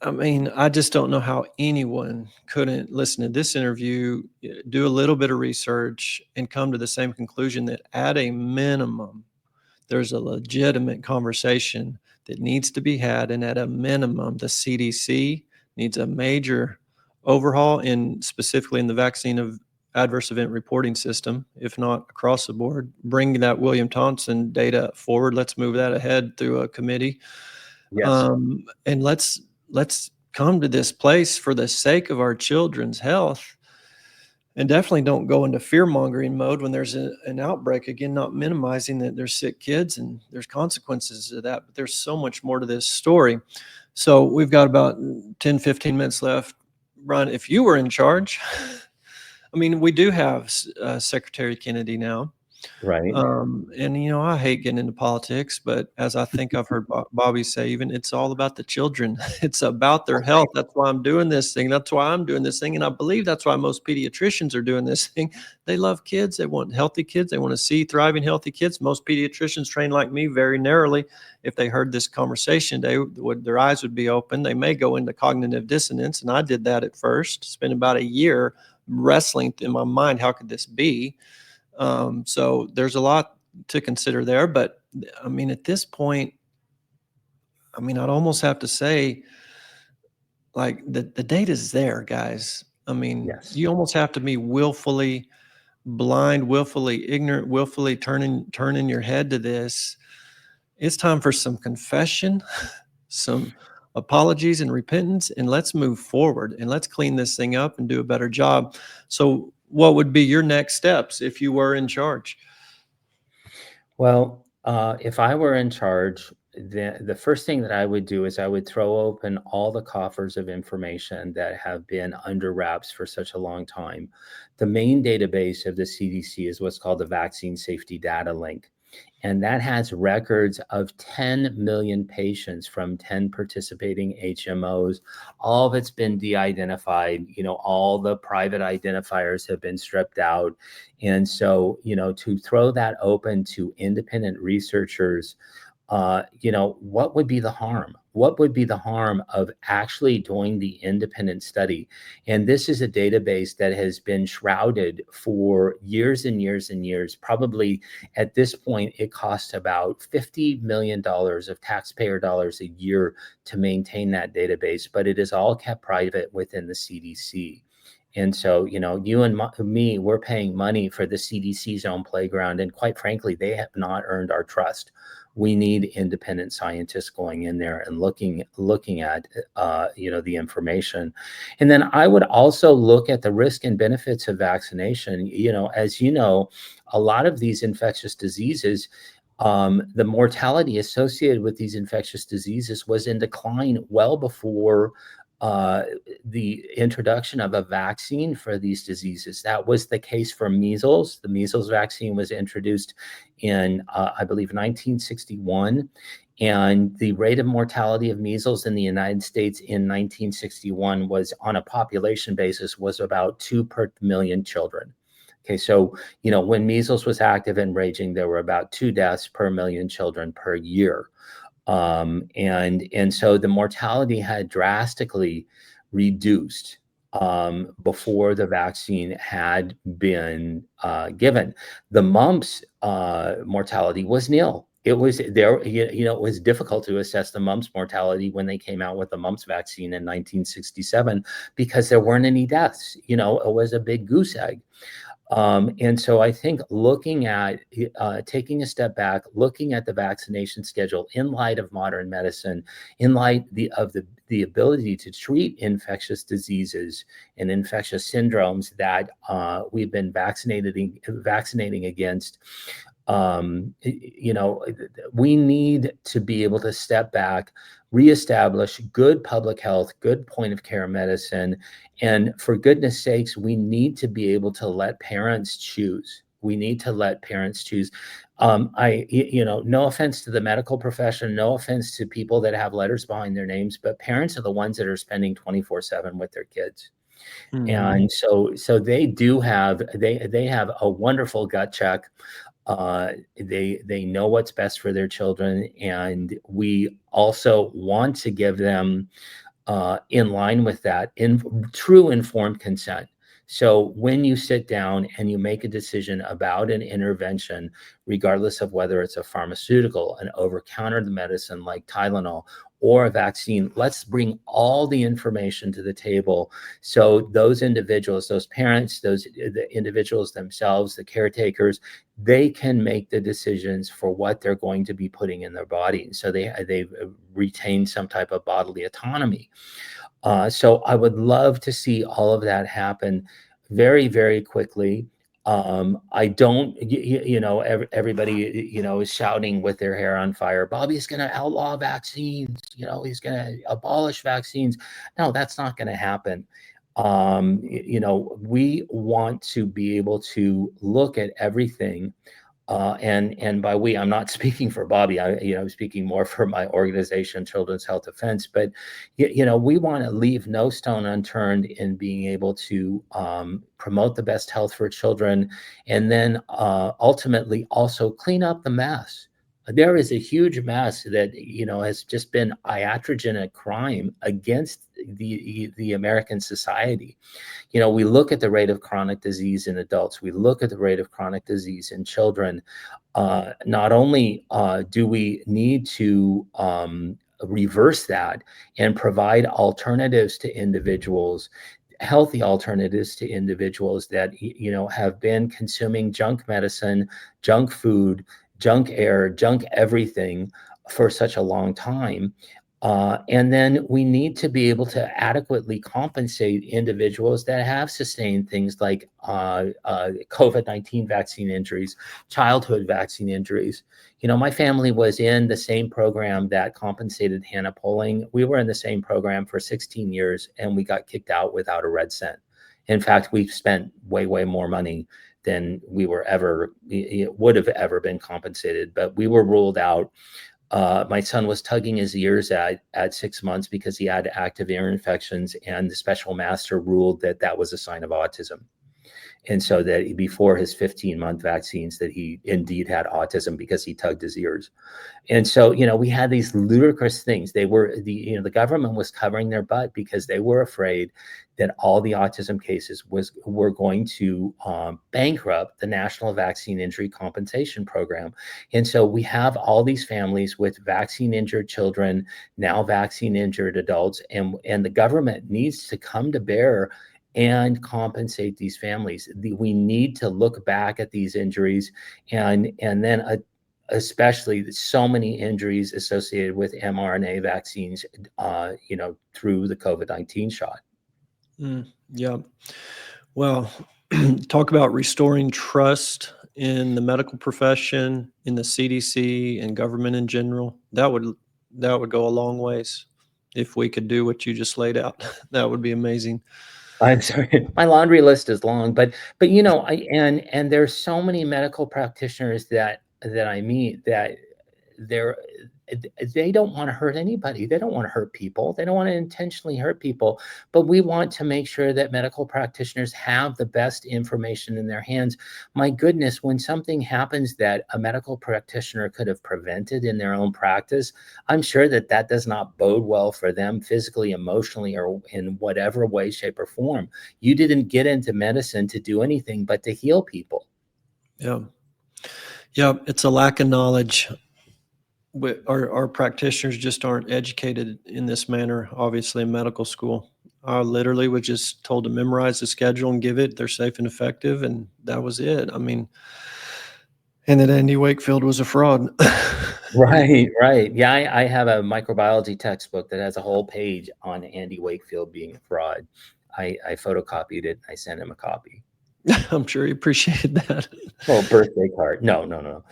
I mean, I just don't know how anyone couldn't listen to this interview, do a little bit of research, and come to the same conclusion that at a minimum, there's a legitimate conversation that needs to be had. And at a minimum, the CDC needs a major overhaul specifically in the vaccine of adverse event reporting system, if not across the board. Bring that William Thompson data forward. Let's move that ahead through a committee. Yes. And let's come to this place for the sake of our children's health. And definitely don't go into fear-mongering mode when there's an outbreak. Again, not minimizing that there's sick kids and there's consequences to that, but there's so much more to this story. So we've got about 10, 15 minutes left. Ron, if you were in charge, I mean, we do have Secretary Kennedy now. Right. And, I hate getting into politics, but as I think I've heard Bobby say, even it's all about the children. It's about their health. That's why I'm doing this thing. That's why I'm doing this thing. And I believe that's why most pediatricians are doing this thing. They love kids. They want healthy kids. They want to see thriving, healthy kids. Most pediatricians trained like me very narrowly. If they heard this conversation, their eyes would be open. They may go into cognitive dissonance. And I did that at first, spent about a year wrestling in my mind. How could this be? So there's a lot to consider there, but I mean, at this point, I mean, I'd almost have to say, like, the data's there, guys. I mean, Yes. You almost have to be willfully blind, willfully ignorant, willfully turning your head to this. It's time for some confession, some apologies and repentance, and let's move forward and let's clean this thing up and do a better job. So what would be your next steps if you were in charge? Well, if I were in charge, the first thing that I would do is I would throw open all the coffers of information that have been under wraps for such a long time. The main database of the CDC is what's called the Vaccine Safety Data Link. And that has records of 10 million patients from 10 participating HMOs. All of it's been de-identified. All the private identifiers have been stripped out. And so, to throw that open to independent researchers, what would be the harm? What would be the harm of actually doing the independent study? And this is a database that has been shrouded for years and years and years. Probably at this point, it costs about $50 million of taxpayer dollars a year to maintain that database, but it is all kept private within the CDC. And so, you and me, we're paying money for the CDC's own playground. And quite frankly, they have not earned our trust. We need independent scientists going in there and looking at, the information. And then I would also look at the risk and benefits of vaccination. As you know, a lot of these infectious diseases, the mortality associated with these infectious diseases was in decline well before uh, the introduction of a vaccine for these diseases. That was the case for measles. The measles vaccine was introduced in, I believe, 1961. And the rate of mortality of measles in the United States in 1961 was, on a population basis, was about 2 per million children. Okay, so, when measles was active and raging, there were about 2 deaths per million children per year. And so the mortality had drastically reduced before the vaccine had been given. The mumps mortality was nil. It was there, it was difficult to assess the mumps mortality when they came out with the mumps vaccine in 1967 because there weren't any deaths. It was a big goose egg. And so I think looking at taking a step back, looking at the vaccination schedule in light of modern medicine, in light of the ability to treat infectious diseases and infectious syndromes that we've been vaccinating against, we need to be able to step back, reestablish good public health, good point of care medicine. And for goodness sakes, we need to be able to let parents choose. We need to let parents choose. No offense to the medical profession, no offense to people that have letters behind their names, but parents are the ones that are spending 24/7 with their kids. Mhm. And so they do have, they have a wonderful gut check. They know what's best for their children, and we also want to give them, in line with that, in true informed consent. So when you sit down and you make a decision about an intervention, regardless of whether it's a pharmaceutical, an over-the-counter medicine like Tylenol, or a vaccine, let's bring all the information to the table so those individuals, those parents, the individuals themselves, the caretakers, they can make the decisions for what they're going to be putting in their body. So they retain some type of bodily autonomy. So I would love to see all of that happen very, very quickly. I don't, everybody, is shouting with their hair on fire. Bobby's going to outlaw vaccines. He's going to abolish vaccines. No, that's not going to happen. We want to be able to look at everything. And by we, I'm not speaking for Bobby. I'm speaking more for my organization, Children's Health Defense. But we want to leave no stone unturned in being able to promote the best health for children, and then ultimately also clean up the mess. There is a huge mess that has just been iatrogenic crime against the American society. We look at the rate of chronic disease in adults, we look at the rate of chronic disease in children. Not only do we need to reverse that and provide alternatives to individuals, healthy alternatives to individuals that have been consuming junk medicine, junk food, junk air, junk everything for such a long time. And then we need to be able to adequately compensate individuals that have sustained things like COVID-19 vaccine injuries, childhood vaccine injuries. My family was in the same program that compensated Hannah Poling. We were in the same program for 16 years, and we got kicked out without a red cent. In fact, we've spent way, way more money than we would have ever been compensated, but we were ruled out. My son was tugging his ears at 6 months because he had active ear infections, and the special master ruled that was a sign of autism. And so that before his 15-month vaccines, that he indeed had autism because he tugged his ears. And so, we had these ludicrous things. The government was covering their butt because they were afraid that all the autism cases were going to bankrupt the National Vaccine Injury Compensation Program. And so we have all these families with vaccine injured children, now vaccine injured adults, and the government needs to come to bear and compensate these families. We need to look back at these injuries, and then especially so many injuries associated with mRNA vaccines, through the COVID-19 shot. Yeah. Well, talk about restoring trust in the medical profession, in the CDC, and government in general. That would go a long ways. if we could do what you just laid out. That would be amazing. I'm sorry, my laundry list is long, but and there's so many medical practitioners that I meet that they're they don't want to hurt anybody. They don't want to hurt people. They don't want to intentionally hurt people. But we want to make sure that medical practitioners have the best information in their hands. My goodness, when something happens that a medical practitioner could have prevented in their own practice, I'm sure that does not bode well for them physically, emotionally, or in whatever way, shape, or form. You didn't get into medicine to do anything but to heal people. Yeah. Yeah. It's a lack of knowledge. Our practitioners just aren't educated in this manner, obviously, in medical school. I literally was just told to memorize the schedule and give it. They're safe and effective, and that was it. I mean, and that Andy Wakefield was a fraud. Right, right. Yeah, I have a microbiology textbook that has a whole page on Andy Wakefield being a fraud. I photocopied it. I sent him a copy. I'm sure he appreciated that. Oh, birthday card. No.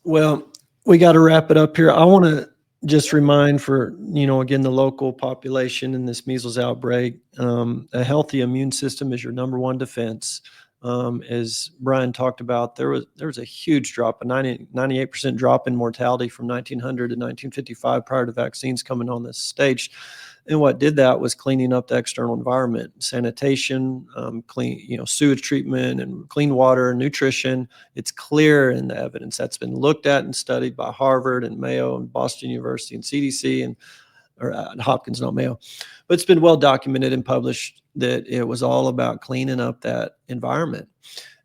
Well, we got to wrap it up here. I want to just remind for, again, the local population in this measles outbreak, a healthy immune system is your number one defense. As Brian talked about, there was a huge drop, a 98% drop in mortality from 1900 to 1955 prior to vaccines coming on this stage. And what did that was cleaning up the external environment, sanitation, clean, sewage treatment and clean water, nutrition. It's clear in the evidence that's been looked at and studied by Harvard and Mayo and Boston University and CDC or Hopkins, not Mayo, but it's been well documented and published that it was all about cleaning up that environment.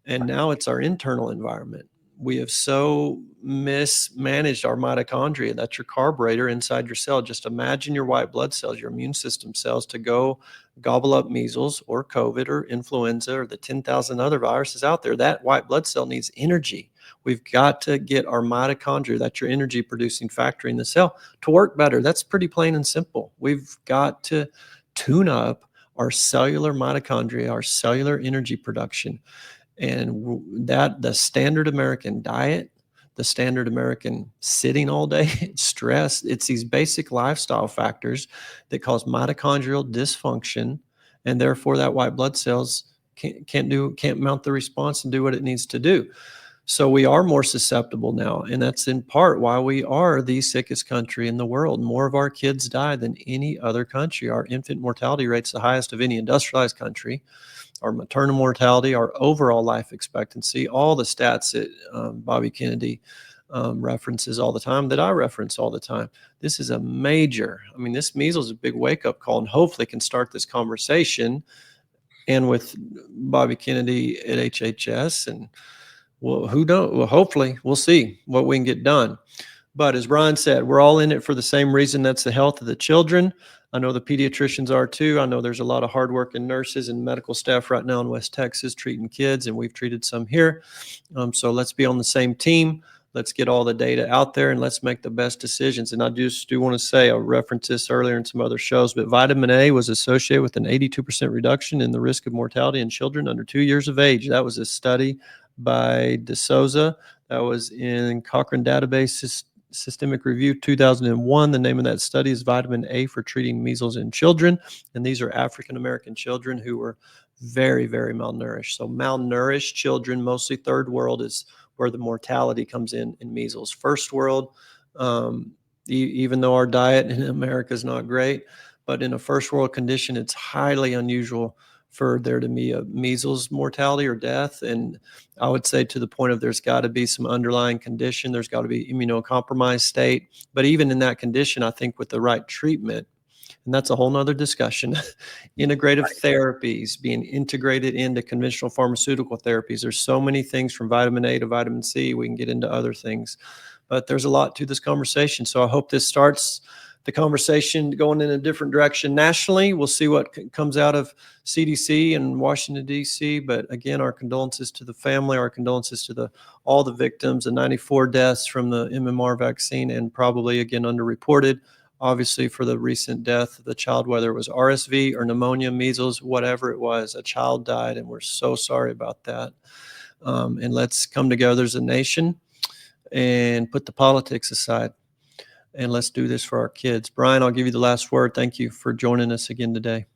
And now it's our internal environment. We have so mismanaged our mitochondria. That's your carburetor inside your cell. Just imagine your white blood cells, your immune system cells, to go gobble up measles or COVID or influenza or the 10,000 other viruses out there. That white blood cell needs energy. We've got to get our mitochondria, that's your energy producing factory in the cell, to work better. That's pretty plain and simple. We've got to tune up our cellular mitochondria, our cellular energy production. And that the standard American diet, the standard American sitting all day, stress, it's these basic lifestyle factors that cause mitochondrial dysfunction. And therefore that white blood cells can't mount the response and do what it needs to do. So we are more susceptible now. And that's in part why we are the sickest country in the world. More of our kids die than any other country. Our infant mortality rate's the highest of any industrialized country. Our maternal mortality, our overall life expectancy, all the stats that Bobby Kennedy references all the time, that I reference all the time. This is a major, this measles is a big wake-up call, and hopefully can start this conversation. And with Bobby Kennedy at HHS, and who knows? Well, hopefully we'll see what we can get done. But as Brian said, we're all in it for the same reason. That's the health of the children. I know the pediatricians are too. I know there's a lot of hardworking nurses and medical staff right now in West Texas treating kids, and we've treated some here. So let's be on the same team. Let's get all the data out there and let's make the best decisions. And I just do want to say, I referenced this earlier in some other shows, but vitamin A was associated with an 82% reduction in the risk of mortality in children under 2 years of age. That was a study by DeSouza. That was in Cochrane Database Systemic Review 2001. The name of that study is Vitamin A for Treating Measles in Children. And these are African-American children who were very, very malnourished. So malnourished children, mostly third world, is where the mortality comes in measles. First world, even though our diet in America is not great, but in a first world condition, it's highly unusual for there to be a measles mortality or death. And I would say to the point of there's got to be some underlying condition. There's got to be immunocompromised state. But even in that condition, I think with the right treatment, and that's a whole nother discussion, integrative therapies being integrated into conventional pharmaceutical therapies. There's so many things from vitamin A to vitamin C. We can get into other things, but there's a lot to this conversation. So I hope this starts the conversation going in a different direction nationally. We'll see what comes out of CDC and Washington, D.C. But again, our condolences to the family, our condolences to all the victims, the 94 deaths from the MMR vaccine, and probably, again, underreported, obviously, for the recent death of the child, whether it was RSV or pneumonia, measles, whatever it was, a child died, and we're so sorry about that. And let's come together as a nation and put the politics aside and let's do this for our kids. Brian, I'll give you the last word. Thank you for joining us again today.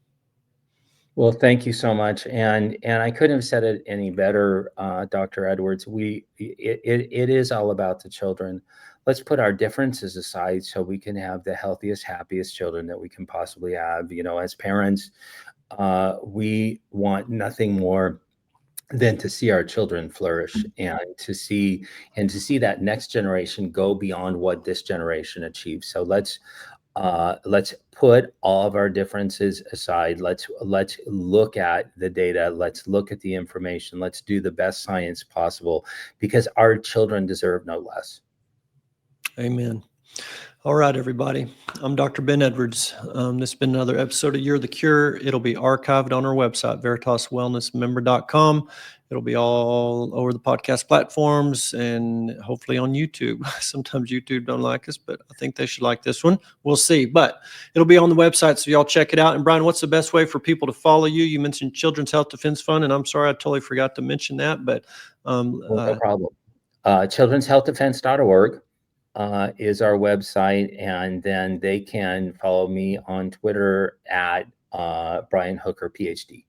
Well, thank you so much, and I couldn't have said it any better, Dr. Edwards. It is all about the children. Let's put our differences aside so we can have the healthiest, happiest children that we can possibly have. You know, as parents, we want nothing more than to see our children flourish and to see that next generation go beyond what this generation achieved. So let's put all of our differences aside. Let's look at the data. Let's look at the information. Let's do the best science possible, because our children deserve no less. Amen. All right, everybody. I'm Dr. Ben Edwards. This has been another episode of You're the Cure. It'll be archived on our website, veritaswellnessmember.com. It'll be all over the podcast platforms and hopefully on YouTube. Sometimes YouTube don't like us, but I think they should like this one. We'll see. But it'll be on the website, so y'all check it out. And Brian, what's the best way for people to follow you? You mentioned Children's Health Defense Fund, and I'm sorry I totally forgot to mention that. But Well, no problem. childrenshealthdefense.org is our website, and then they can follow me on Twitter at Brian Hooker, PhD.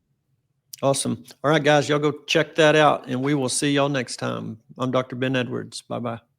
Awesome. All right, guys, y'all go check that out, and we will see y'all next time. I'm Dr. Ben Edwards. Bye-bye.